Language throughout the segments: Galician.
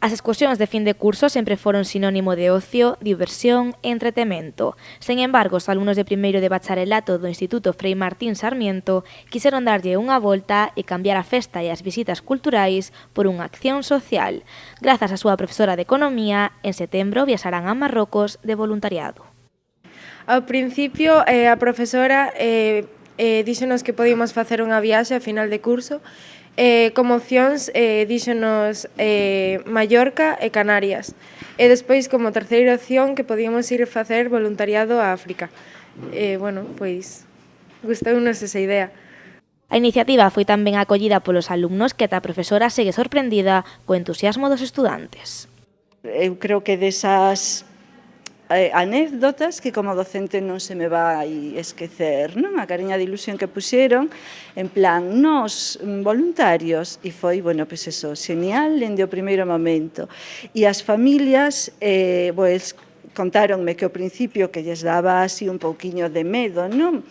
As excursións de fin de curso sempre foron sinónimo de ocio, diversión e entretemento. Sen embargo, os alumnos de primeiro de bacharelato do Instituto Frei Martín Sarmiento quixeron darlle unha volta e cambiar a festa e as visitas culturais por unha acción social. Grazas á súa profesora de Economía, en setembro viaxarán a Marrocos de voluntariado. Ao principio, a profesora díxonos que podíamos facer unha viaxe a final de curso. Como opcións díxonos Mallorca e Canarias. E despois, como terceira opción, que podíamos ir facer voluntariado a África. Pois, gustounos esa idea. A iniciativa foi tamén acollida polos alumnos que ata a profesora segue sorprendida co entusiasmo dos estudantes. Eu creo que desas anécdotas que como docente non se me vai esquecer, non? A cariña de ilusión que puxeron, en plan, nós voluntarios, e foi, pois eso, genial, dende o primeiro momento. E as familias, pois, contáronme que ao principio que lles daba así un pouquiño de medo, non?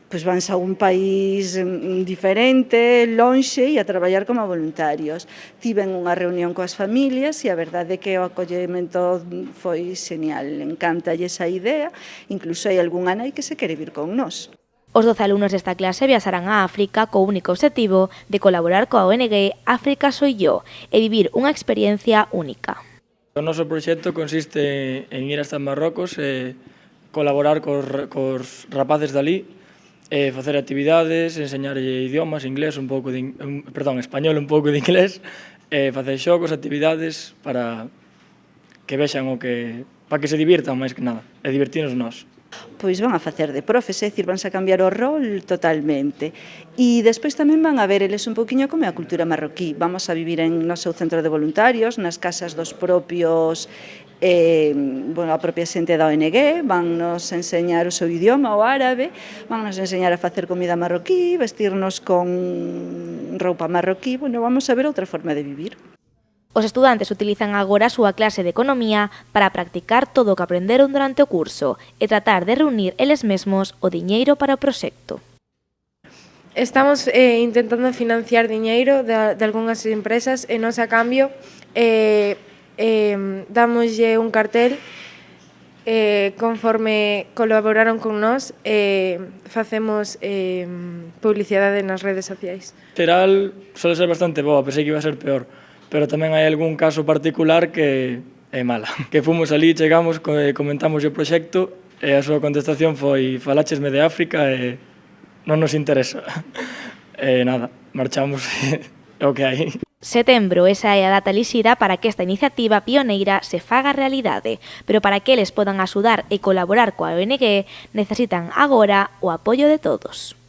Pois vanse a un país diferente, lonxe, e a traballar como voluntarios. Tiven unha reunión coas familias e a verdade é que o acollemento foi genial. Encántalle esa idea, incluso hai algunha nai que se quere vir con nós. Os 12 alumnos desta clase viaxarán a África co único obxectivo de colaborar coa ONG África Soy Yo e vivir unha experiencia única. O noso proxecto consiste en ir hasta Marrocos e colaborar cos rapaces dali, facer actividades, enseñarlle idiomas, español, un pouco de inglés, facer xogos, actividades para que vexan para que se divirtan máis que nada, e divertirnos nós. Pois van a facer de profes, é dicir, vanse a cambiar o rol totalmente. E despois tamén van a ver eles un poquinho como é a cultura marroquí. Vamos a vivir no seu centro de voluntarios, nas casas dos propios a propia xente da ONG, van nos enseñar o seu idioma, o árabe, van nos enseñar a facer comida marroquí, vestirnos con roupa marroquí, vamos a ver outra forma de vivir. Os estudantes utilizan agora a súa clase de Economía para practicar todo o que aprenderon durante o curso e tratar de reunir eles mesmos o diñeiro para o proxecto. Estamos intentando financiar diñeiro de algunhas empresas e nós a cambio damoslle un cartel conforme colaboraron con nós facemos publicidade nas redes sociais. Teral suele ser bastante boa, pensei que iba a ser peor, pero tamén hai algún caso particular que é mala. Que fomos ali, chegamos, comentamos o proxecto e a súa contestación foi faláchesme de África e non nos interesa. E nada, marchamos, é o que hai. Setembro, esa é a data elixida para que esta iniciativa pioneira se faga realidade, pero para que eles podan axudar e colaborar coa ONG necesitan agora o apoio de todos.